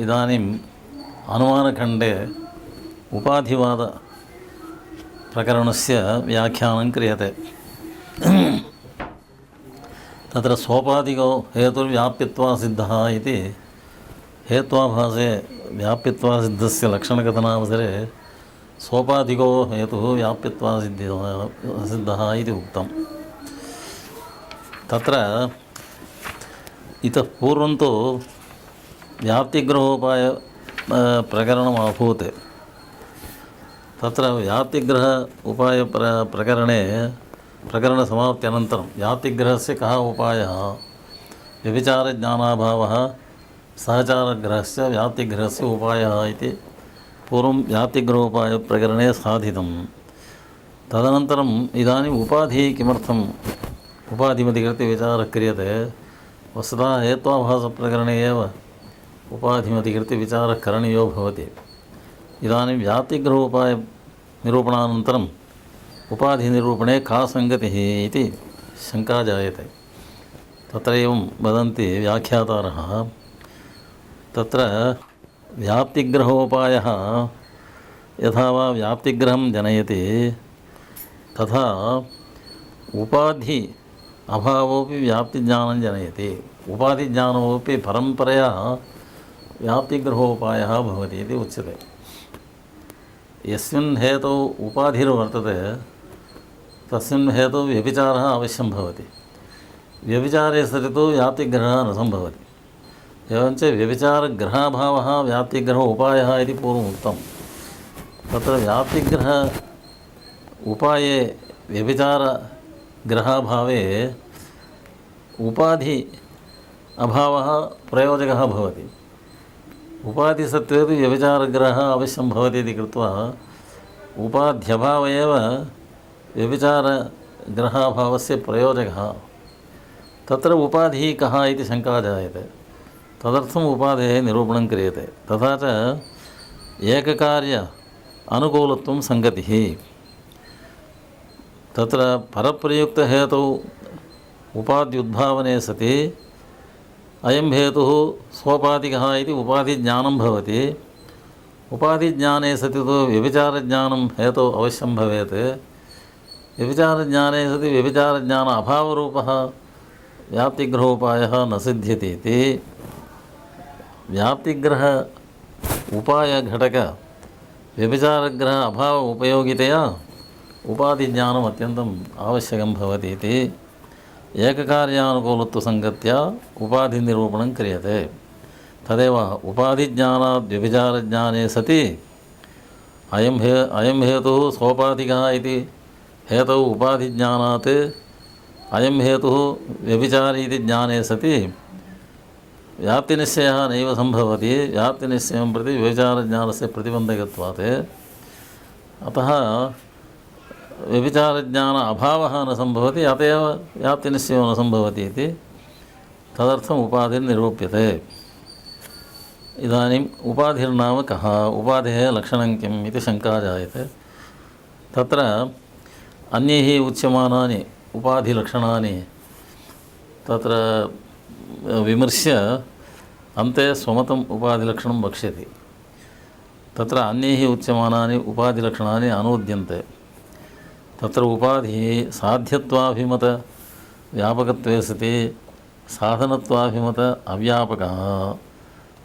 इदानीम् अनुमानखण्डे उपाधिवादप्रकरणस्य व्याख्यानं क्रियते। तत्र सोपाधिको हेतुर्व्याप्यत्वासिद्धः इति हेत्वाभासे व्याप्यत्वासिद्धस्य लक्षणकथनावसरे सोपाधिको हेतुः व्याप्यत्वासिद्धः इति उक्तं। तत्र इतः पूर्वं तु व्याप्तिग्रहोपाय प्रकरणम् अभूत्। तत्र व्याप्तिग्रह उपाय प्रकरणे प्रकरणसमाप्त्यनन्तरं व्याप्तिग्रहस्य कः उपायः, व्यभिचारज्ञानाभावः सहचारग्रहस्य व्याप्तिग्रहस्य उपायः इति पूर्वं व्याप्तिग्रहोपायप्रकरणे साधितं। तदनन्तरम् इदानीम् उपाधिः किमर्थम् उपाधिमतिकृत्य विचारः क्रियते। वस्तुतः हेत्वाभासप्रकरणे एव उपाधिमतिकृत्य विचारः करणीयो भवति। इदानीं व्याप्तिग्रहोपायनिरूपणानन्तरम् उपाधिनिरूपणे का सङ्गतिः इति शङ्का जायते। तत्र एवं वदन्ति व्याख्यातारः, तत्र व्याप्तिग्रहोपायः यथा वा व्याप्तिग्रहं जनयति तथा उपाधि अभावोपि व्याप्तिज्ञानं जनयति। उपाधिज्ञानमपि परम्परया व्याप्तिग्रहोपायः भवति इति उच्यते। यस्मिन् हेतौ उपाधिर्वर्तते तस्मिन् हेतौ व्यभिचारः अवश्यं भवति। व्यभिचारे सति तु व्याप्तिग्रहः न सम्भवति। एवञ्च व्यभिचारग्रहाभावः व्याप्तिग्रह उपायः इति पूर्वम् उक्तं। तत्र व्याप्तिग्रह उपाये व्यभिचारग्रहाभावे उपाधि अभावः प्रयोजकः भवति। उपाधिसत्त्वे तु व्यभिचारग्रहः अवश्यं भवति इति कृत्वा उपाध्यभाव एव व्यभिचारग्रहाभावस्य प्रयोजकः। तत्र उपाधिः कः इति शङ्का जायते। तदर्थम् उपाधेः निरूपणं क्रियते। तथा च एककार्य अनुकूलत्वं सङ्गतिः। तत्र परप्रयुक्तहेतौ उपाद्युद्भावने सति अयं हेतुः सोपाधिकः इति उपाधिज्ञानं भवति। उपाधिज्ञाने सति तु व्यभिचारज्ञानं हेतौ अवश्यं भवेत्। व्यभिचारज्ञाने सति व्यभिचारज्ञान अभावरूपः व्याप्तिग्रहोपायः न सिद्ध्यति इति व्याप्तिग्रह उपायघटक व्यभिचारग्रह अभाव उपयोगितया उपाधिज्ञानम् अत्यन्तम् आवश्यकं भवति इति एककार्यानुकूलत्वसङ्गत्या उपाधिनिरूपणं क्रियते। तदेव उपाधिज्ञानात् व्यभिचारज्ञाने सति अयं हेतुः सोपाधिकः इति हेतौ उपाधिज्ञानात् अयं हेतुः व्यभिचारी इति ज्ञाने सति व्याप्तिनिश्चयः नैव सम्भवति। व्याप्तिनिश्चयं प्रति व्यभिचारज्ञानस्य प्रतिबन्धकत्वात् अतः व्यभिचारज्ञान अभावः न सम्भवति, अत एव व्याप्तिनिश्चयो न सम्भवति इति तदर्थम् उपाधिर्निरूप्यते। इदानीम् उपाधिर्नाम कः, उपाधेः लक्षणं किम् इति शङ्का जायते। तत्र अन्यैः उच्यमानानि उपाधिलक्षणानि तत्र विमर्श्य अन्ते स्वमतम् उपाधिलक्षणं वक्ष्यति। तत्र अन्यैः उच्यमानानि उपाधिलक्षणानि अनूद्यन्ते। तत्र उपाधिः साध्यत्वाभिमत व्यापकत्वे सति साधनत्वाभिमत अव्यापकः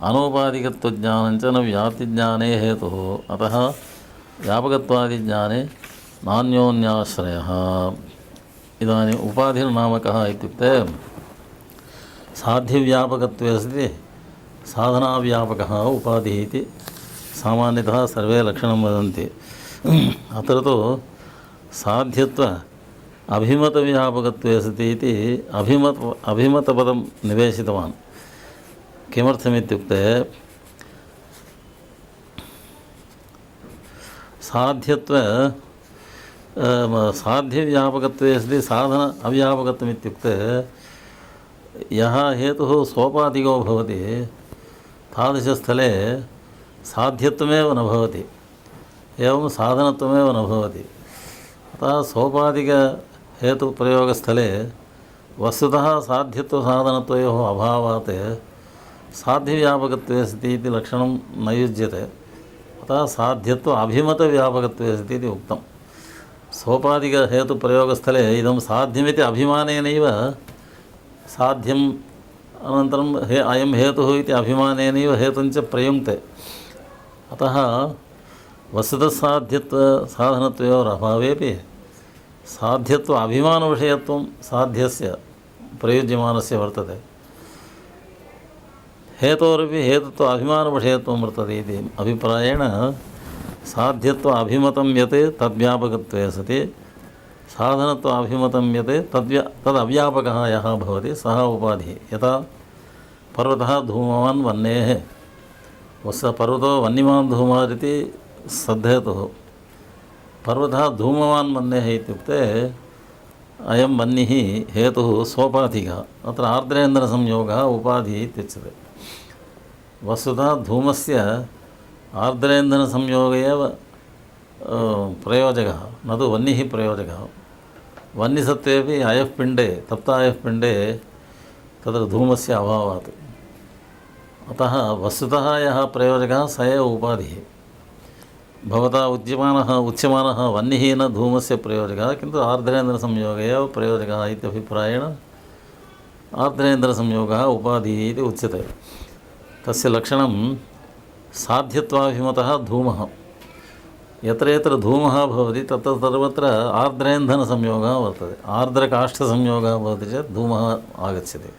अनौपाधिकत्वज्ञानं च न व्याप्तिज्ञाने हेतुः। अतः व्यापकत्वादिज्ञाने नान्योन्याश्रयः। इदानीम् उपाधिर्नाम कः इत्युक्ते साध्यव्यापकत्वे सति साधनाव्यापकः उपाधिः इति सामान्यतः सर्वे लक्षणं वदन्ति। अत्र तु साध्यत्व अभिमतव्यापकत्वे सति इति अभिमतपदं निवेशितवान्। किमर्थमित्युक्ते साध्यव्यापकत्वे सति साधन अव्यापकत्वमित्युक्ते यः हेतुः सोपाधिको भवति तादृशस्थले साध्यत्वमेव न भवति, एवं साधनत्वमेव न भवति। अतः सोपाधिकहेतुप्रयोगस्थले वस्तुतः साध्यत्वसाधनत्वयोः अभावात् साध्यव्यापकत्वे सति इति लक्षणं न युज्यते, अतः साध्यत्व अभिमतव्यापकत्वे सति इति उक्तं। सोपाधिकहेतुप्रयोगस्थले इदं साध्यमिति अभिमानेनैव साध्यम् अनन्तरं अयं हेतुः इति अभिमानेनैव हेतुञ्च प्रयुङ्क्ते। अतः वस्तुतः साध्यत्व साधनत्वयोरभावेपि साध्यत्व अभिमानविषयत्वं साध्यस्य प्रयुज्यमानस्य वर्तते, हेतोरपि हेतुत्व अभिमानविषयत्वं वर्तते इति अभिप्रायेण साध्यत्व अभिमतं यत् तद्व्यापकत्वे सति साधनत्व अभिमतं यत् तदव्यापकः यः भवति सः उपाधिः। यथा पर्वतः धूमवान् वह्नेः, पर्वतो वह्निमान् धूमादिति सद्धेतुः, पर्वतः धूमवान् वह्नेः इत्युक्ते अयं वह्निः हेतुः सोपाधिकः, अत्र आर्द्रेन्द्रसंयोगः उपाधिः इत्युच्यते। वस्तुतः धूमस्य आर्द्रेन्धनसंयोग एव प्रयोजकः, न तु वह्निः प्रयोजकः। वह्निसत्त्वेपि अयः पिण्डे तप्तायः पिण्डे तत्र धूमस्य अभावात्, अतः वस्तुतः यः प्रयोजकः स एव उपाधिः। भवता उच्यमानः वह्निः न धूमस्य प्रयोजकः, किन्तु आर्द्रेन्द्रसंयोग एव प्रयोजकः इत्यभिप्रायेण आर्द्रेन्द्रसंयोगः उपाधिः इति उच्यते। तस्य लक्षणं साध्यत्वाभिमतः धूमः। यत्र यत्र धूमः भवति तत्र सर्वत्र आर्द्रेन्धनसंयोगः वर्तते, आर्द्रकाष्ठसंयोगः भवति चेत् धूमः आगच्छति।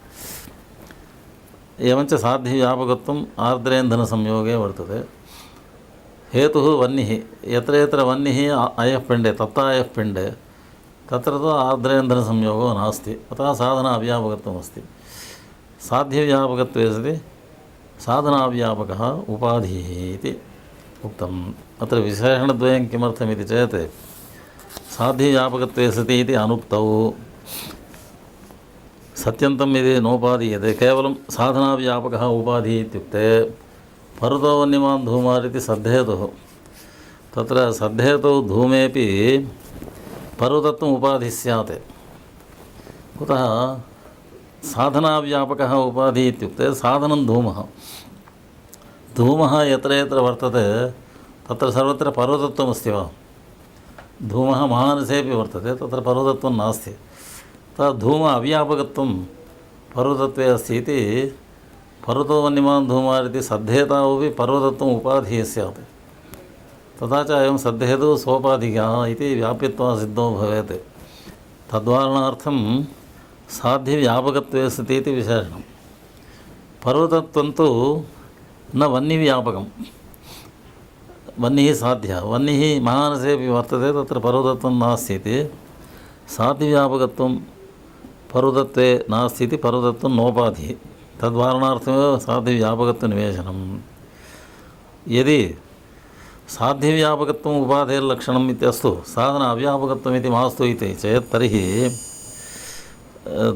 एवञ्च साध्यव्यापकत्वम् आर्द्रेन्धनसंयोगे वर्तते। हेतुः वह्निः, यत्र यत्र वह्निः अयः पिण्डे तप्तायः पिण्डे तत्र तु आर्द्रेन्धनसंयोगो नास्ति, अतः साधना अव्यापकत्वमस्ति। साध्यव्यापकत्वे सति साधनाव्यापकः उपाधिः इति उक्तम्। अत्र विशेषणद्वयं किमर्थमिति चेत् साध्यव्यापकत्वे सति इति अनुक्तौ सत्यन्तम् इति नोपादीयते, केवलं साधनाव्यापकः उपाधिः इत्युक्ते पर्वतो वह्निमान् धूमादिति सद्धेतुः, तत्र सद्धेतौ धूमेपि पर्वतत्वम् उपाधिः स्यात्। कुतः साधनाव्यापकः उपाधिः इत्युक्ते साधनं धूमः, धूमः यत्र यत्र वर्तते तत्र सर्वत्र पर्वतत्वमस्ति वा? धूमः महानसेपि वर्तते, तत्र पर्वतत्वं नास्ति। तथा धूम अव्यापकत्वं पर्वतत्वे अस्ति इति पर्वतो वह्निमान् धूमादिति सद्धेतावपि पर्वतत्वम् उपाधिः स्यात्। तथा च अयं सद्धेतुः सोपाधिकः इति व्याप्यत्वासिद्धो भवेत्। तद्वारणार्थं साध्यव्यापकत्वे सति इति विशेषणं। पर्वतत्वं तु न वह्निव्यापकं, वह्निः साध्यः, वह्निः महानसेपि वर्तते, तत्र पर्वतत्वं नास्ति इति साध्यव्यापकत्वं पर्वतत्वे नास्ति इति पर्वतत्वं नोपाधिः। तद्वारणार्थमेव साध्यव्यापकत्वनिवेशनं। यदि साध्यव्यापकत्वम् उपाधेर्लक्षणम् इत्यस्तु साधन अव्यापकत्वमिति मास्तु इति चेत् तर्हि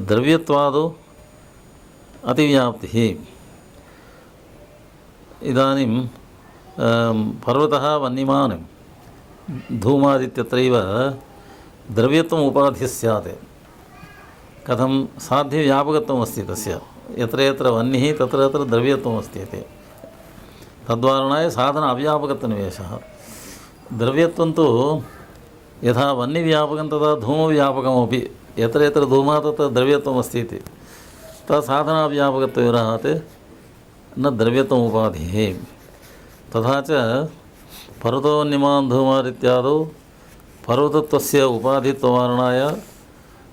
द्रव्यत्वादौ अतिव्याप्तिः। इदानीं पर्वतः वह्निमान् धूमादित्यत्रैव द्रव्यत्वम् उपाधिः स्यात्। कथं? साध्यव्यापकत्वम् अस्ति तस्य, यत्र यत्र वह्निः तत्र तत्र द्रव्यत्वमस्ति इति। तद्वारणाय साधन अव्यापकत्वनिवेशः। द्रव्यत्वं तु यथा वह्निव्यापकं तथा धूमव्यापकमपि, यत्र यत्र धूमः तत्र द्रव्यत्वमस्ति इति। तथा साधनाव्यापकत्वविरहात् न द्रव्यत्वम् उपाधिः। तथा च पर्वतो वह्निमान् धूमादित्यादौ पर्वतत्वस्य उपाधित्ववारणाय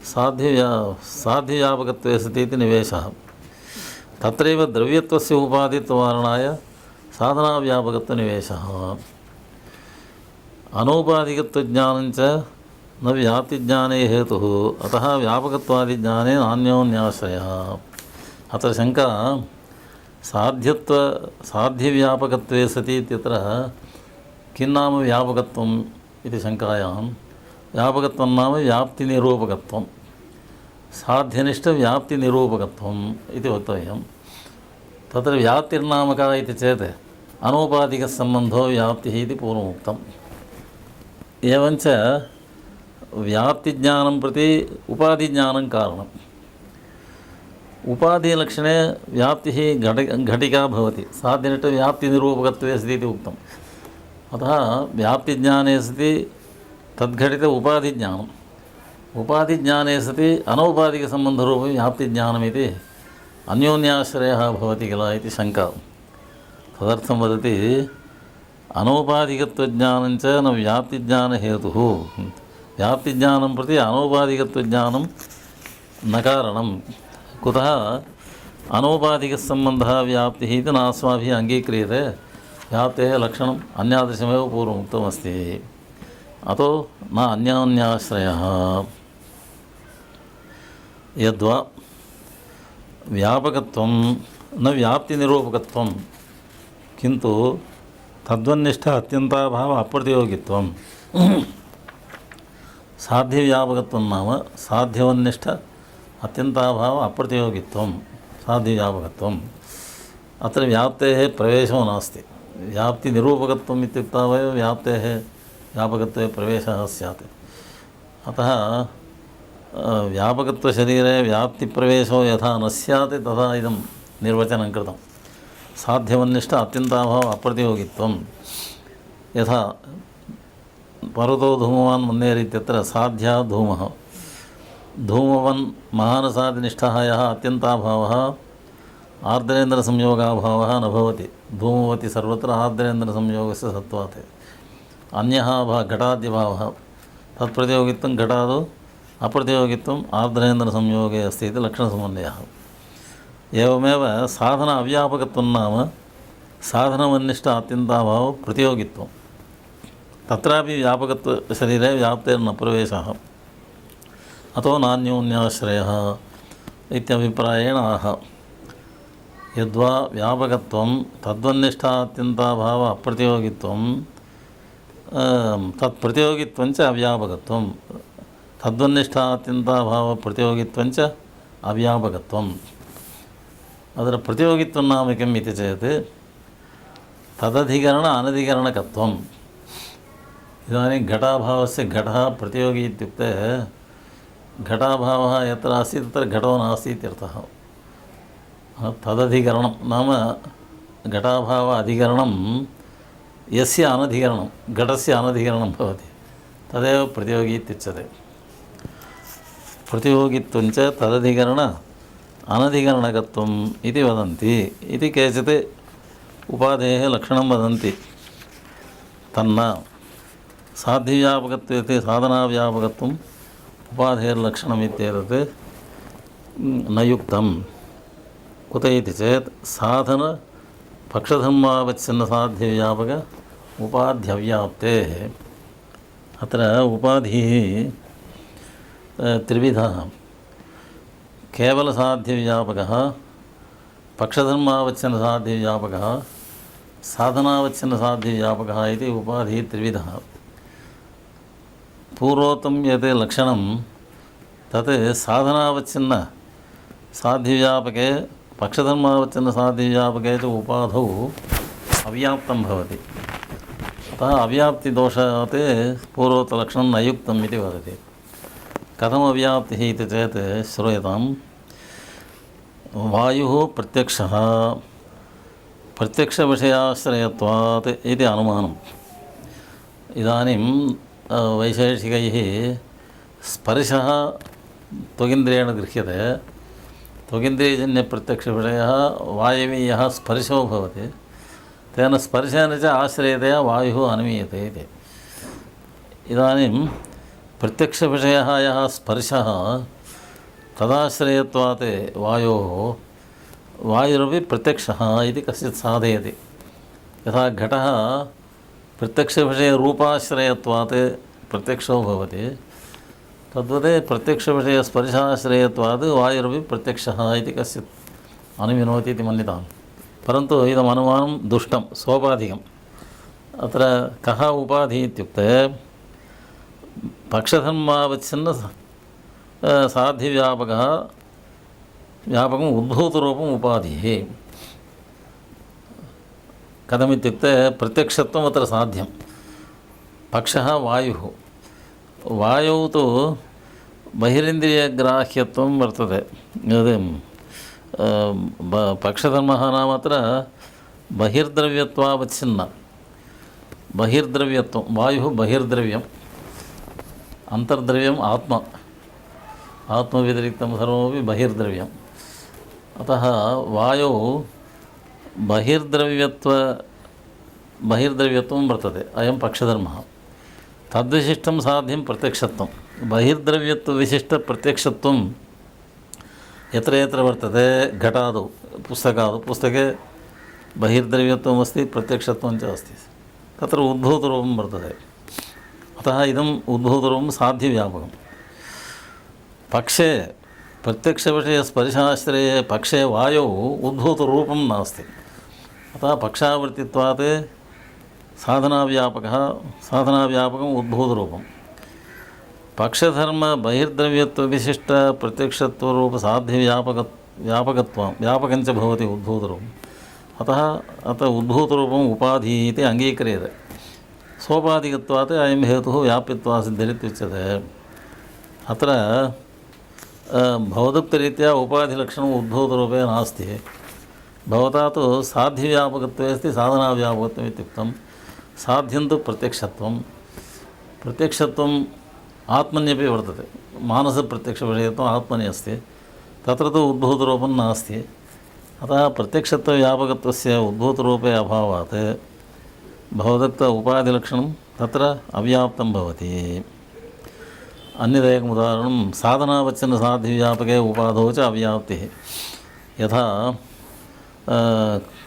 साध्यव्यापकत्वे सति इति निवेशः। तत्रैव द्रव्यत्वस्य उपाधित्ववारणाय साधनाव्यापकत्वनिवेशः। अनौपाधिकत्वज्ञानञ्च न व्याप्तिज्ञाने हेतुः, अतः व्यापकत्वादिज्ञाने नान्योन्याश्रयः। अत्र शङ्का साध्यव्यापकत्वे सति इत्यत्र किं नाम व्यापकत्वम् इति शङ्कायां व्यापकत्वं नाम व्याप्तिनिरूपकत्वं, साध्यनिष्ठव्याप्तिनिरूपकत्वम् इति वक्तव्यं। तत्र व्याप्तिर्नाम का इति चेत् अनौपाधिकसम्बन्धो व्याप्तिः इति पूर्वमुक्तम्। एवञ्च व्याप्तिज्ञानं प्रति उपाधिज्ञानं कारणम्। उपाधिलक्षणे व्याप्तिः घटिका भवति, साध्यनिष्ठव्याप्तिनिरूपकत्वे अस्ति इति उक्तम्। अतः व्याप्तिज्ञाने सति तद्घटित उपाधिज्ञानम्, उपाधिज्ञाने सति अनौपाधिकसम्बन्धरूपं व्याप्तिज्ञानमिति अन्योन्याश्रयः भवति किल इति शङ्का। तदर्थं वदति अनौपाधिकत्वज्ञानञ्च न व्याप्तिज्ञानहेतुः, व्याप्तिज्ञानं प्रति अनौपाधिकत्वज्ञानं न कारणं। कुतः अनौपाधिकसम्बन्धः व्याप्तिः इति नास्माभिः अङ्गीक्रियते, व्याप्तेः लक्षणम् अन्यादृशमेव पूर्वम् उक्तमस्ति। अतो न अन्योन्याश्रयः। यद्वा व्यापकत्वं न व्याप्तिनिरूपकत्वं किन्तु तद्वन्निष्ठ अत्यन्ताभाव अप्रतियोगित्वं। साध्यव्यापकत्वं नाम साध्यवन्निष्ठ अत्यन्ताभाव अप्रतियोगित्वं साध्यव्यापकत्वम्। अत्र व्याप्तेः प्रवेशो नास्ति, व्याप्तिनिरूपकत्वम् इत्युक्तावैव व्याप्तेः व्यापकत्वे प्रवेशः स्यात्। अतः व्यापकत्वशरीरे व्याप्तिप्रवेशो यथा न स्यात् तथा इदं निर्वचनं कृतं। साध्यवन्निष्ठ अत्यन्ताभाव अप्रतियोगित्वं। यथा पर्वतो धूमवान् मन्येर् इत्यत्र साध्या धूमः, धूमवन् महानसादिनिष्ठः यः अत्यन्ताभावः आर्द्रेन्द्रसंयोगाभावः न भवति, धूमवति सर्वत्र आर्द्रेन्द्रसंयोगस्य सत्त्वात्। अन्यः घटाद्यभावः, तत्प्रतियोगित्वं घटादौ अप्रतियोगित्वम् आर्द्रेन्द्रसंयोगे अस्ति इति लक्षणसमन्वयः। एवमेव साधन अव्यापकत्वं नाम साधनवन्निष्ठ अत्यन्ताभाव प्रतियोगित्वं। तत्रापि व्यापकत्वशरीरे व्याप्तेर्न प्रवेशः। अतो नान्योन्याश्रयः इत्यभिप्रायेण आह। यद्वा व्यापकत्वं तद्वन्निष्ठात्यन्ताभाव अप्रतियोगित्वं तत्प्रतियोगित्वञ्च अव्यापकत्वं, तद्वन्निष्ठात्यन्ताभाव प्रतियोगित्वञ्च अव्यापकत्वम्। अत्र प्रतियोगित्वं नाम किम् इति चेत् तदधिकरण अनधिकरणकत्वम्। इदानीं घटाभावस्य घटः प्रतियोगी इत्युक्ते घटाभावः यत्र अस्ति तत्र घटो नास्ति इत्यर्थः। तदधिकरणं नाम घटाभाव अधिकरणं यस्य अनधिकरणं घटस्य अनधिकरणं भवति तदेव प्रतियोगी इत्युच्यते। प्रतियोगित्वञ्च तदधिकरण अनधिकरणकत्वम् इति वदन्ति इति केचित् उपाधेः लक्षणं वदन्ति। तन्न साध्यव्यापकत्वे साधनाव्यापकत्वम् उपाधेर्लक्षणमित्येतत् न युक्तं। कुत इति चेत् साधन पक्षधर्मावच्छिन्नसाध्यव्यापक उपाध्यव्याप्तेः। अत्र उपाधिः त्रिविधः, केवलसाध्यव्यापकः, पक्षधर्मावच्छिन्नसाध्यव्यापकः, साधनावच्छिन्नसाध्यव्यापकः इति उपाधिः त्रिविधः। पूर्वोक्तं यत् लक्षणं तत् साधनावच्छिन्न साध्यव्यापके पक्षधर्मावच्छिन्नसाध्यव्यापके च उपाधौ अव्याप्तं भवति। अतः अव्याप्तिदोषात् पूर्वोक्तलक्षणं न युक्तम् इति वदति। कथम् अव्याप्तिः इति चेत् श्रूयताम्। वायुः प्रत्यक्षः, प्रत्यक्षविषयाश्रयत्वात् इति अनुमानम्। इदानीं वैशेषिकैः स्पर्शः त्वगिन्द्रियेण गृह्यते, त्वगिन्द्रियजन्यप्रत्यक्षविषयः वायवीयः स्पर्शो भवति, तेन स्पर्शेन च आश्रयतया वायुः अनुमीयते इति। इदानीं प्रत्यक्षविषयः यः स्पर्शः तदाश्रयत्वात् वायोः, वायुरपि प्रत्यक्षः इति कश्चित् साधयति। यथा घटः प्रत्यक्षविषयरूपाश्रयत्वात् प्रत्यक्षो भवति, तद्वत् प्रत्यक्षविषयस्पर्शाश्रयत्वात् वायुरपि प्रत्यक्षः इति कश्चित् अनुमिनोति इति मन्यताम्। परन्तु इदम् अनुमानं दुष्टं, सोपाधिकम्। अत्र कः उपाधिः इत्युक्ते पक्षधर्मावच्छिन्न साध्यव्यापकः व्यापकम् उद्भूतरूपम् उपाधिः। कथमित्युक्ते प्रत्यक्षत्वम् अत्र साध्यं। पक्षः वायुः, वायौ तु बहिरिन्द्रियग्राह्यत्वं वर्तते, पक्षधर्मः नाम अत्र बहिर्द्रव्यत्वावच्छिन्न बहिर्द्रव्यत्वं वायुः बहिर्द्रव्यम् अन्तर्द्रव्यम् आत्मव्यतिरिक्तं सर्वमपि बहिर्द्रव्यम् अतः वायौ बहिर्द्रव्यत्वं वर्तते अयं पक्षधर्मः तद्विशिष्टं साध्यं प्रत्यक्षत्वं बहिर्द्रव्यत्वविशिष्टप्रत्यक्षत्वं यत्र यत्र वर्तते घटादौ पुस्तके बहिर्द्रव्यत्वमस्ति प्रत्यक्षत्वं च अस्ति तत्र उद्भूतरूपं वर्तते अतः इदम् उद्भूतरूपं साध्यव्यापकं पक्षे प्रत्यक्षविषयस्पर्शाश्रये पक्षे वायौ उद्भूतरूपं नास्ति अतः पक्षावर्तित्वात् साधनाव्यापकम् उद्भूतरूपं पक्षधर्म बहिर्द्रव्यत्वविशिष्ट प्रत्यक्षत्वरूप व्यापकञ्च भवति उद्भूतरूपम् अतः उद्भूतरूपम् उपाधिः इति अङ्गीक्रियते सोपाधिकत्वात् अयं हेतुः व्याप्यत्वा सिद्धिरित्युच्यते अत्र भवदुक्तरीत्या उपाधिलक्षणम् उद्भूतरूपे नास्ति भवता तु साध्यव्यापकत्वे अस्ति साधनाव्यापकत्वम् इत्युक्तं साध्यं तु प्रत्यक्षत्वम् आत्मन्यपि वर्तते मानसप्रत्यक्षविषयत्वम् आत्मनि अस्ति तत्र तु उद्भूतरूपं नास्ति अतः प्रत्यक्षत्वव्यापकत्वस्य उद्भूतरूपे अभावात् भवदत्त उपाधिलक्षणं तत्र अव्याप्तं भवति अन्यदेकम् उदाहरणं साधनावच्छिन्नसाध्यव्यापके उपाधौ च अव्याप्तिः यथा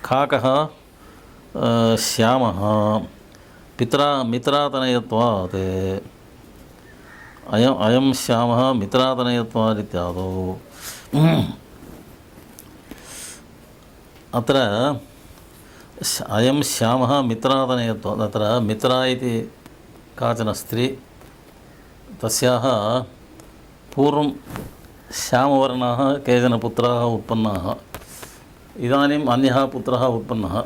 काकः श्यामः मित्रातनयत्वात् अयं श्यामः मित्रातनयत्वात् इत्यादौ अत्र अयं श्यामः मित्रातनयत्वात् अत्र मित्रा इति काचन स्त्री तस्याः पूर्वं श्यामवर्णाः केचन पुत्राः उत्पन्नाः इदानीम् अन्यः पुत्रः उत्पन्नः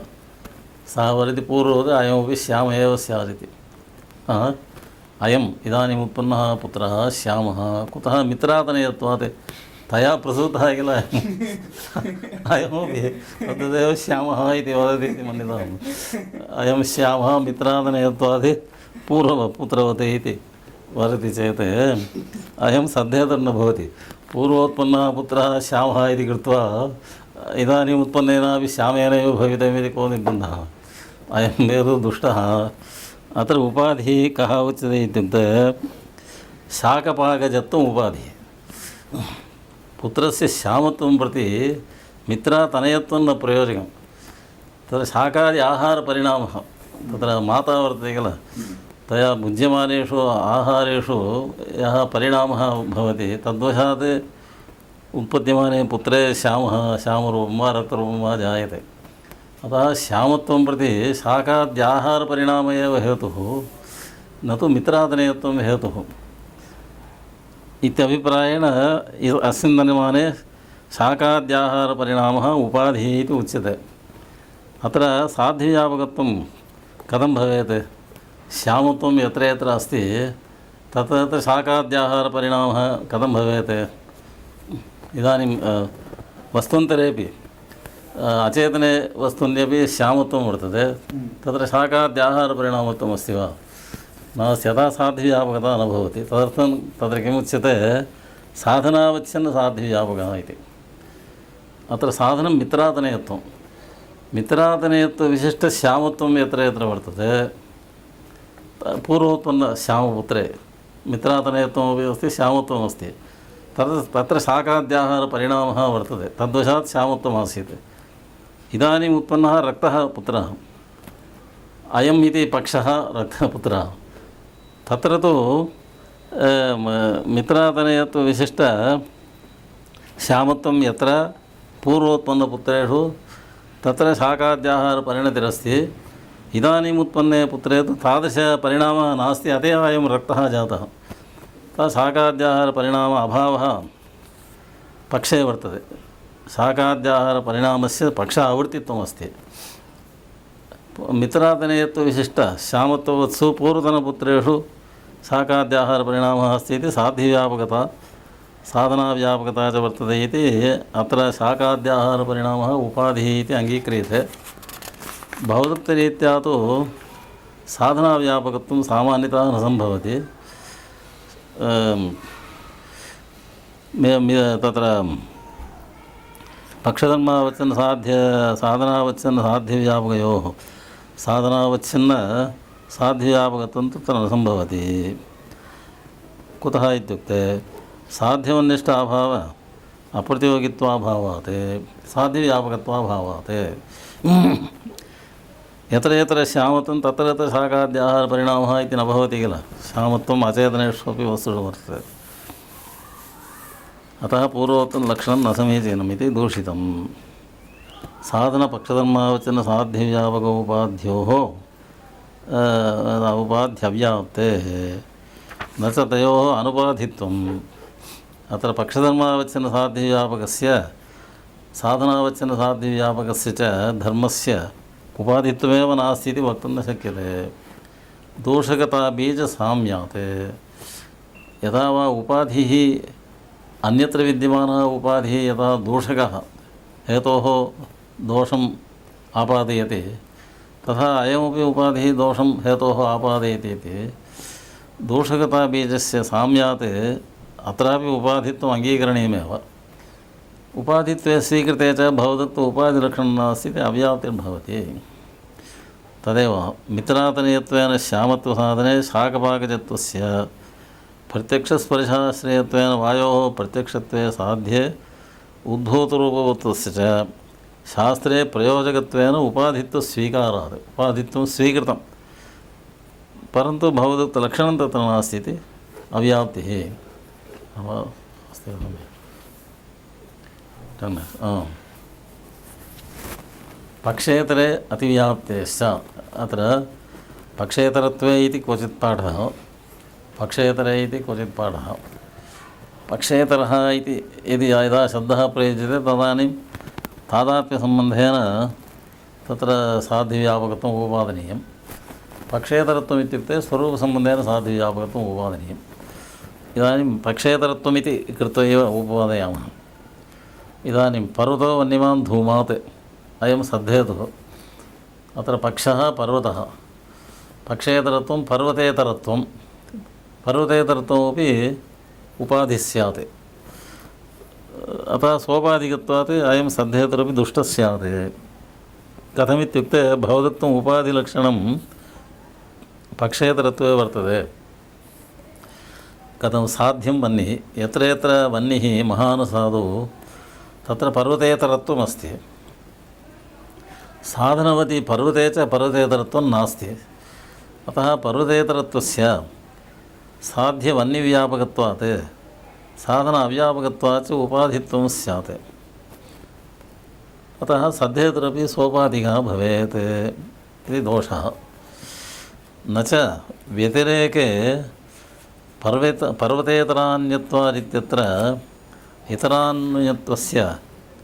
सः वदति पूर्ववत् अयमपि श्यामः एव स्यात् इति अयम् इदानीम् उत्पन्नः पुत्रः श्यामः कुतः मित्रातनयत्वात् तया प्रसूतः किल अयमपि तदेव श्यामः इति वदति इति मन्यताम् अयं श्यामः मित्रातनयत्वात् पूर्वपुत्रवते इति वदति चेत् अयं सद्यः न भवति पूर्वोत्पन्नः पुत्रः श्यामः इति कृत्वा इदानीम् उत्पन्नेनापि श्यामेनैव भवितव्यमिति को निर्बन्धः अयं वेदो दुष्टः अत्र उपाधिः कः उच्यते इत्युक्ते शाकपाकजत्वम् उपाधिः पुत्रस्य श्यामत्वं प्रति मित्रातनयत्वं न प्रयोजकं तत्र शाकादि आहारपरिणामः तत्र माता वर्तते किल तया भुज्यमानेषु आहारेषु यः परिणामः भवति तद्वशात् उत्पद्यमाने पुत्रे श्यामरूपं वा रक्तरूपं वा जायते अतः श्यामत्वं प्रति शाकाद्याहारपरिणाम एव हेतुः न तु मित्रातनयत्वं हेतुः इत्यभिप्रायेण अस्मिन् अनुमाने शाकाद्याहारपरिणामः उपाधिः इति उच्यते अत्र साध्यव्यापकत्वं कथं भवेत् श्यामत्वं यत्र यत्र अस्ति तत्र तत्र शाकाद्याहारपरिणामः कथं भवेत् इदानीं वस्तुन्तरेपि अचेतने वस्तून्यपि श्यामत्वं वर्तते तत्र शाकाद्याहारपरिणामत्वम् अस्ति वा नास्ति यथा साध्यव्यापकता न भवति तदर्थं तत्र किमुच्यते साधनावच्छिन्नसाध्यव्यापकः इति अत्र साधनं मित्रातनयत्वविशिष्टश्यामत्वं यत्र यत्र वर्तते पूर्वोत्पन्नश्यामपुत्रे मित्रातनयत्वमपि अस्ति श्यामत्वमस्ति तत्र शाकाद्याहारपरिणामः वर्तते तद्वशात् श्यामत्वमासीत् इदानीम् उत्पन्नः रक्तः पुत्रः अयम् इति पक्षः रक्तपुत्रः तत्र तु मित्रातनयत्वविशिष्टश्यामत्वं यत्र पूर्वोत्पन्नपुत्रेषु तत्र शाकाद्याहारपरिणतिरस्ति इदानीम् उत्पन्ने पुत्रे तु तादृशपरिणामः नास्ति अत एव अयं रक्तः जातः शाकाद्याहारपरिणाम अभावः पक्षे वर्तते शाकाद्याहारपरिणामस्य पक्ष आवृत्तित्वमस्ति मित्रातनयत्वविशिष्टश्यामत्ववत्सु पूर्वतनपुत्रेषु शाकाद्याहारपरिणामः अस्ति इति साध्यव्यापकता साधनाव्यापकता च वर्तते इति अत्र शाकाद्याहारपरिणामः उपाधिः इति अङ्गीक्रियते। भवदत्तरीत्या तु साधनाव्यापकत्वं सामान्यतः न सम्भवति। तत्र साधनावच्छिन्नसाध्यव्यापकयोः साधनावच्छिन्नसाध्यव्यापकत्वं तत्र न सम्भवति। कुतः इत्युक्ते साध्यवन्निष्ठाभाव अप्रतियोगित्वाभावात् साध्यव्यापकत्वाभावात् यत्र यत्र श्यामत्वं तत्र तत्र शाकाद्याहारपरिणामः इति न भवति किल। श्यामत्वम् अचेतनेष्वपि वस्तुषु वर्तते। अतः पूर्वोक्तं लक्षणं न समीचीनम् इति दूषितं। साधनपक्षधर्मावच्छिन्नसाध्यव्यापकोपाध्योः उपाध्यव्याप्तेः न च तयोः अनुपाधित्वम्। अत्र पक्षधर्मावच्छिन्नसाध्यव्यापकस्य साधनावच्छिन्नसाध्यव्यापकस्य च धर्मस्य उपाधित्वमेव नास्ति इति वक्तुं न शक्यते। दोषगताबीजसाम्यात् यथा वा उपाधिः अन्यत्र विद्यमानः उपाधिः यथा दोषकः हेतोः दोषम् आपादयति तथा अयमपि उपाधिः दोषं हेतोः आपादयति इति दोषगताबीजस्य साम्यात् अत्रापि उपाधित्वम् अङ्गीकरणीयमेव। उपाधित्वे स्वीकृते च भवदत्त उपाधिलक्षणं नास्ति इति अव्याप्तिर्भवति। तदेव मित्रातनीयत्वेन श्यामत्वसाधने शाकपाकजत्वस्य प्रत्यक्षस्पर्शाश्रयत्वेन वायोः प्रत्यक्षत्वे साध्ये उद्भूतरूपवत्वस्य च शास्त्रे प्रयोजकत्वेन उपाधित्वस्वीकारात् उपाधित्वं स्वीकृतं परन्तु भवदत्तलक्षणं तत्र नास्ति इति अव्याप्तिः। पक्षेतरे अतिव्याप्तेश्च अत्र पक्षेतरत्वे इति क्वचित् पाठः पक्षेतरे इति क्वचित् पाठः। पक्षेतरः इति यदि यदा शब्दः प्रयुज्यते तदानीं तादात्म्यसम्बन्धेन तत्र साध्यव्यापकत्वम् उपादनीयं। पक्षेतरत्वम् इत्युक्ते स्वरूपसम्बन्धेन साध्यव्यापकत्वम् उपादनीयम्। इदानीं पक्षेतरत्वमिति कृत्वा एव उपादयामः। इदानीं पर्वतो वन्यमान् धूमात् अयं सद्धेतुः। अत्र पक्षः पर्वतः पक्षेतरत्वं पर्वतेतरत्वं पर्वतेतरत्वमपि उपाधिः स्यात्। अतः सोपाधिकत्वात् अयं सद्धेतुरपि दुष्टः स्यात्। कथमित्युक्ते भवदत्तम् उपाधिलक्षणं पक्षेतरत्वे वर्तते। कथं साध्यं वह्निः यत्र यत्र वह्निः महानुसाधु तत्र पर्वतेतरत्वमस्ति। साधनवती पर्वते च पर्वतेतरत्वं नास्ति। अतः पर्वतेतरत्वस्य साध्यवह्निव्यापकत्वात् साधन अव्यापकत्वात् उपाधित्वं स्यात्। अतः सद्धेतुरपि सोपाधिकः भवेत् इति दोषः। न च व्यतिरेके पर्वतेतरान्यत्वादित्यत्र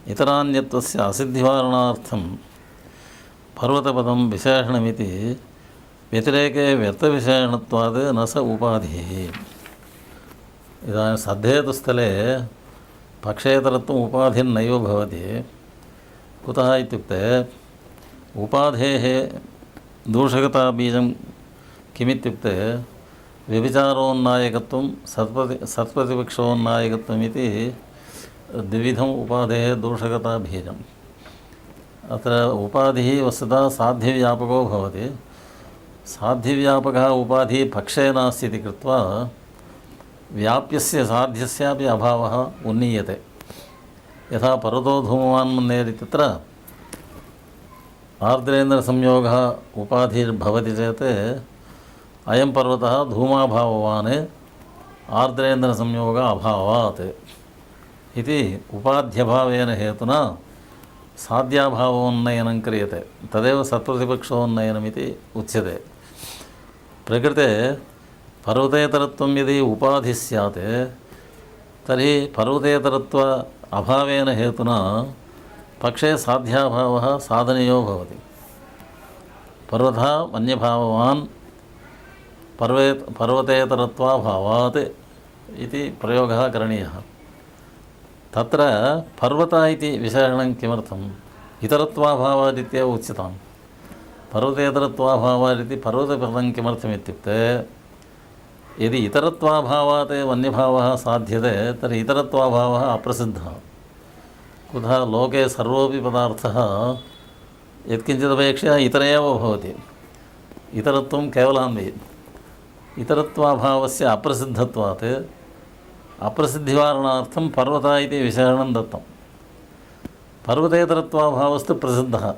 इतरान्यत्वस्य असिद्धिवारणार्थं पर्वतपदं विशेषणमिति व्यतिरेके व्यर्थविशेषणत्वात् न स उपाधिः। इदानीं सद्धेतुस्थले पक्षेतरत्वम् उपाधिर्नैव भवति। कुतः इत्युक्ते उपाधेः दूषकताबीजं किमित्युक्ते व्यभिचारोन्नायकत्वं सत्प्रतिपक्षोन्नायकत्वम् इति द्विविधम् उपाधेः दूषकताबीजम्। अत्र उपाधिः वस्तुतः साध्यव्यापको भवति। साध्यव्यापकः उपाधिः पक्षे नास्ति इति कृत्वा व्याप्यस्य साध्यस्यापि अभावः उन्नीयते। यथा पर्वतो धूमवान् मन्येत् इत्यत्र आर्द्रेन्द्रसंयोगः उपाधिर्भवति चेत् अयं पर्वतः धूमाभाववान् आर्द्रेन्द्रसंयोग अभावात् इति उपाध्यभावेन हेतुना साध्याभावोन्नयनं क्रियते। तदेव सत्प्रतिपक्षोन्नयनमिति उच्यते। प्रकृते पर्वतेतरत्वं यदि उपाधिः स्यात् तर्हि पर्वतेतरत्व अभावेन हेतुना पक्षे साध्याभावः साधनीयो भवति। पर्वतः वन्यभाववान् पर्वतेतरत्वाभावात् इति प्रयोगः करणीयः। तत्र पर्वत इति विशेषणं किमर्थम् इतरत्वाभावादित्येव उच्यताम्। पर्वतेतरत्वाभावादिति पर्वतपदं किमर्थमित्युक्ते यदि इतरत्वाभावात् वन्यभावः साध्यते तर्हि इतरत्वाभावः अप्रसिद्धः। कुतः लोके सर्वोऽपि पदार्थः यत्किञ्चिदपेक्षया इतर एव भवति। इतरत्वं केवलान्वयि। इतरत्वाभावस्य अप्रसिद्धत्वात् अप्रसिद्धिवारणार्थं पर्वत इति विशेषणं दत्तं। पर्वतेतरत्वाभावस्तु प्रसिद्धः।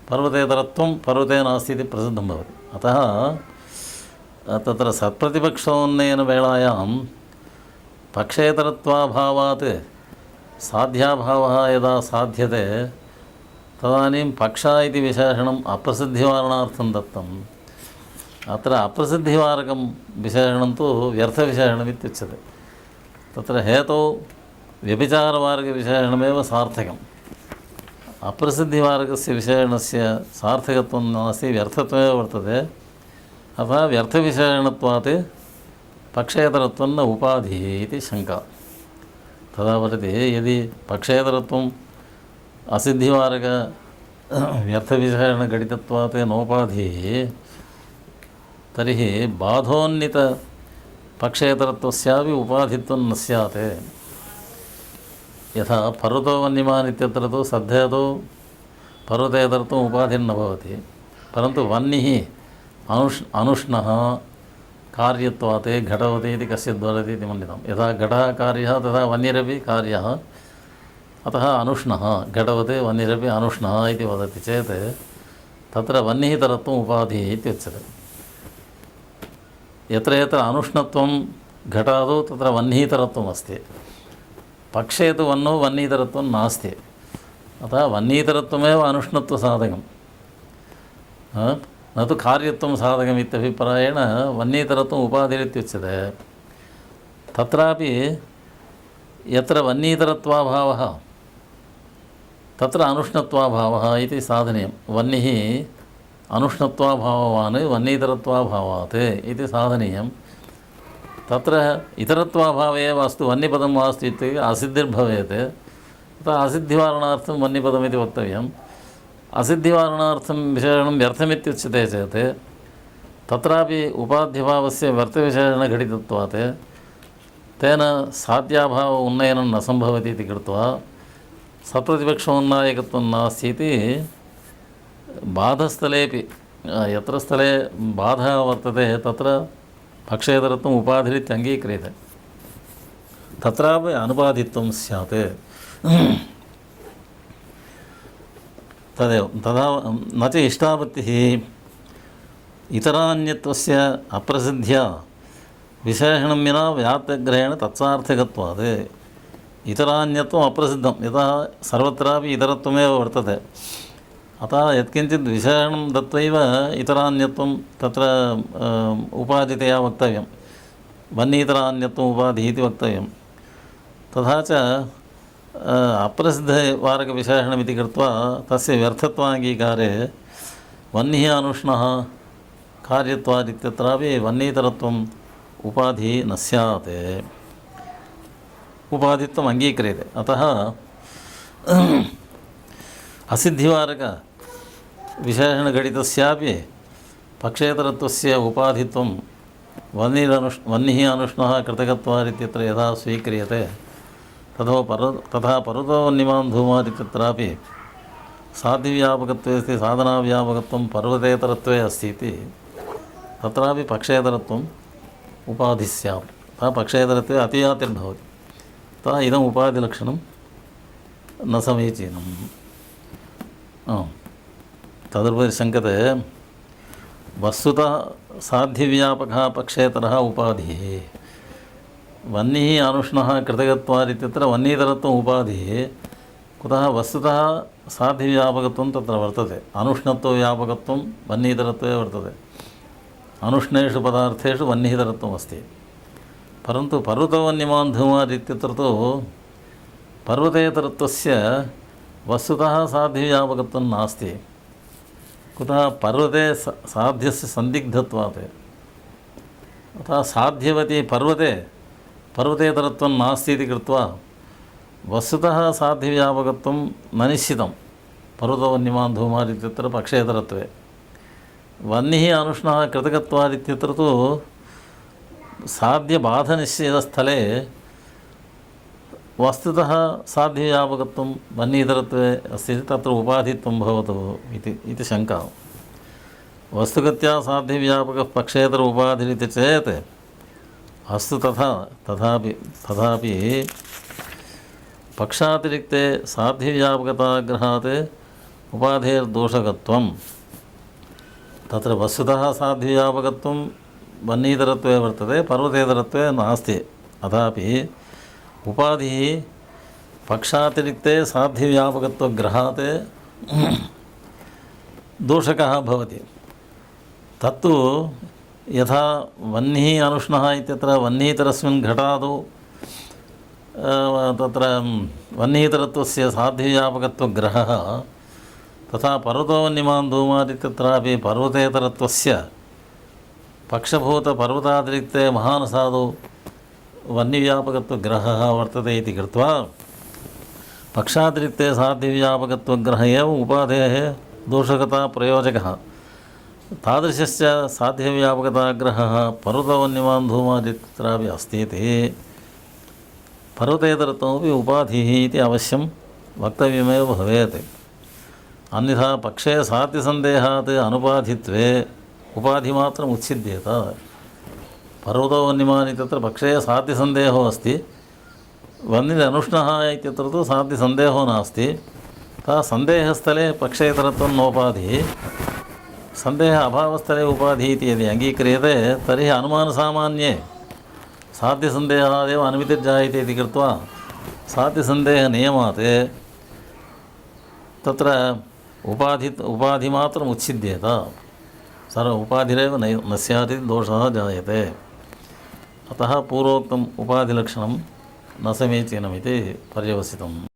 पर्वतेतरत्वं पर्वते नास्ति इति प्रसिद्धं भवति। अतः तत्र सत्प्रतिपक्षोन्नयनवेलायां पक्षेतरत्वाभावात् साध्याभावः यदा साध्यते तदानीं पक्ष इति विशेषणम् अप्रसिद्धिवारणार्थं दत्तम्। अत्र अप्रसिद्धिवारकं विशेषणं तु व्यर्थविशेषणमित्युच्यते। तत्र हेतौ व्यभिचारवारकविशेषणमेव सार्थकम्। अप्रसिद्धिवारकस्य विशेषणस्य सार्थकत्वं नास्ति, व्यर्थत्वमेव वर्तते। अतः व्यर्थविशेषणत्वात् पक्षेतरत्वं न उपाधिः इति शङ्का। तदा वदति यदि पक्षेतरत्वम् असिद्धिवारक व्यर्थविशेषणघटितत्वात् नोपाधिः तर्हि बाधोन्नितपक्षेतरत्वस्यापि उपाधित्वं न स्यात्। यथा पर्वतो वन्यमान् इत्यत्र तु सद्धेतु पर्वतेतरत्वम् उपाधिर्न भवति, परन्तु वह्निः अनुष्णः कार्यत्वात् घटवति इति कश्चित् वदति इति मन्यताम्। यथा घटः कार्यः तथा वह्निरपि कार्यः, अतः अनुष्णः घटवत् वह्निरपि अनुष्णः इति वदति चेत् तत्र वह्निः तरत्वम् उपाधिः इत्युच्यते। यत्र यत्र अनुष्णत्वं घटादौ तत्र वह्नीतरत्वम् अस्ति। पक्षे तु वह्नौ वह्नीतरत्वं नास्ति। अतः वह्नीतरत्वमेव अनुष्णत्वसाधकं, न तु कार्यत्वं साधकम् इत्यभिप्रायेण वह्नीतरत्वम् उपाधिरित्युच्यते। तत्रापि यत्र वह्नीतरत्वाभावः तत्र अनुष्णत्वाभावः इति साधनीयं। वह्निः अनुष्णत्वाभाववान् वह्नीतरत्वाभावात् इति साधनीयं। तत्र इतरत्वाभावे एव अस्तु वह्निपदं मास्तु इत्युक्ते असिद्धिर्भवेत्। अतः असिद्धिवारणार्थं वह्निपदमिति वक्तव्यम्। असिद्धिवारणार्थं विशेषणं व्यर्थमित्युच्यते चेत् तत्रापि उपाध्यभावस्य व्यर्थविशेषणघटितत्वात् तेन साध्याभाव उन्नयनं न सम्भवति इति कृत्वा सप्रतिपक्षोन्नायकत्वं नास्ति इति बाधस्थलेपि यत्र स्थले बाधः वर्तते तत्र पक्षेतरत्वम् उपाधिरित्यङ्गीक्रियते। तत्रापि अनुपाधित्वं स्यात्। तदेव तथा न च इष्टापत्तिः इतरान्यत्वस्य अप्रसिद्ध्या विशेषणं विना व्याप्तग्रहेण तत्सार्थकत्वात्। इतरान्यत्वम् अप्रसिद्धं, यतः सर्वत्रापि इतरत्वमेव वर्तते। अतः यत्किञ्चित् विशेषणं दत्वैव इतरान्यत्वं तत्र उपाधितया वक्तव्यं। वह्नीतरान्यत्वम् उपाधिः इति वक्तव्यं। तथा च अप्रसिद्धवारकविशेषणमिति कृत्वा तस्य व्यर्थत्वाङ्गीकारे वह्निः अनुष्णः कार्यत्वादित्यत्रापि वह्नीतरत्वम् उपाधिः न स्यात्। उपाधित्वम् अङ्गीक्रियते। अतः असिद्धिवारकविशेषणघटितस्यापि पक्षेतरत्वस्य उपाधित्वं वह्निः अनुष्णः कृतकत्वादित्यत्र यथा स्वीक्रियते तथा पर्वतो वह्निमान् धूमात् इत्यत्रापि साध्यव्यापकत्वे साधनाव्यापकत्वं पर्वतेतरत्वे अस्ति इति तत्रापि पक्षेतरत्वम् उपाधिः स्यात्। अतः पक्षेतरत्वे अतिव्याप्तिर्भवति। अतः इदम् उपाधिलक्षणं न समीचीनम्। तदुपरि शङ्कते वस्तुतः साध्यव्यापकः पक्षेतरः उपाधिः। वह्निः अनुष्णः कृतकत्वादित्यत्र वह्नीतरत्वम् उपाधिः। कुतः वस्तुतः साध्यव्यापकत्वं तत्र वर्तते। अनुष्णत्वव्यापकत्वं वह्नीतरत्वे वर्तते। अनुष्णेषु पदार्थेषु वह्नीतरत्वम् अस्ति। परन्तु पर्वतो वह्निमान् धूमात् इत्यत्र तु पर्वतेतरत्वस्य वस्तुतः साध्यव्यापकत्वं नास्ति। कुतः पर्वते साध्यस्य सन्दिग्धत्वात्। अतः साध्यवती पर्वतेतरत्वं नास्ति इति कृत्वा वस्तुतः साध्यव्यापकत्वं न निश्चितं पर्वतवन्यमान् धूमात् इत्यत्र पक्षेतरत्वे वह्निः अनुष्णः कृतकत्वात् इत्यत्र तु साध्यबाधनिश्चयस्थले वस्तुतः साध्यव्यापकत्वं वह्नीतरत्वे अस्ति तत्र उपाधित्वं भवतु इति शङ्का वस्तुगत्या साध्यव्यापकः पक्षेतर उपाधिरिति चेत् अस्तु तथापि पक्षातिरिक्ते साध्यव्यापकताग्रहात् उपाधेर्दोषकत्वं तत्र वस्तुतः साध्यव्यापकत्वं वह्नीतरत्वे वर्तते पर्वतेतरत्वे नास्ति अथापि उपाधिः पक्षातिरिक्ते साध्यव्यापकत्वग्रहात् दोषकः भवति तत्तु यथा वह्निः अनुष्णः इत्यत्र वह्नीतरस्मिन् घटादौ तत्र वह्नीतरत्वस्य साध्यव्यापकत्वग्रहः तथा पर्वतोऽन्यमान् धूमात् इत्यत्रापि पर्वतेतरत्वस्य पक्षभूतपर्वतातिरिक्ते महानसादौ वह्निव्यापकत्वग्रहः वर्तते इति कृत्वा पक्षातिरिक्ते साध्यव्यापकत्वग्रह एव उपाधेः दोषकता प्रयोजकः तादृशश्च साध्यव्यापकताग्रहः पर्वतवन्यमान् धूमात् इत्यत्रापि अस्ति इति पर्वतेतरत्वमपि उपाधिः इति अवश्यं वक्तव्यमेव भवेत् अन्यथा पक्षे साध्यसन्देहात् अनुपाधित्वे उपाधिमात्रम् उच्छिद्येत पर्वतोऽन्यमान् इत्यत्र पक्षे साध्यसन्देहो अस्ति वह्निरनुष्णः इत्यत्र तु साध्यसन्देहो नास्ति तथा सन्देहस्थले पक्षेतरत्वं नोपाधिः सन्देह अभावस्थले उपाधिः इति यदि अङ्गीक्रियते तर्हि अनुमानसामान्ये साध्यसन्देहादेव अनुमितिर्जायते इति कृत्वा साध्यसन्देहनियमात् तत्र उपाधिमात्रम् उच्छिद्येत उपाधिरेव न स्यात् इति दोषः जायते अतः पूर्वोक्तम् उपाधिलक्षणं न समीचीनमिति पर्यवसितम्।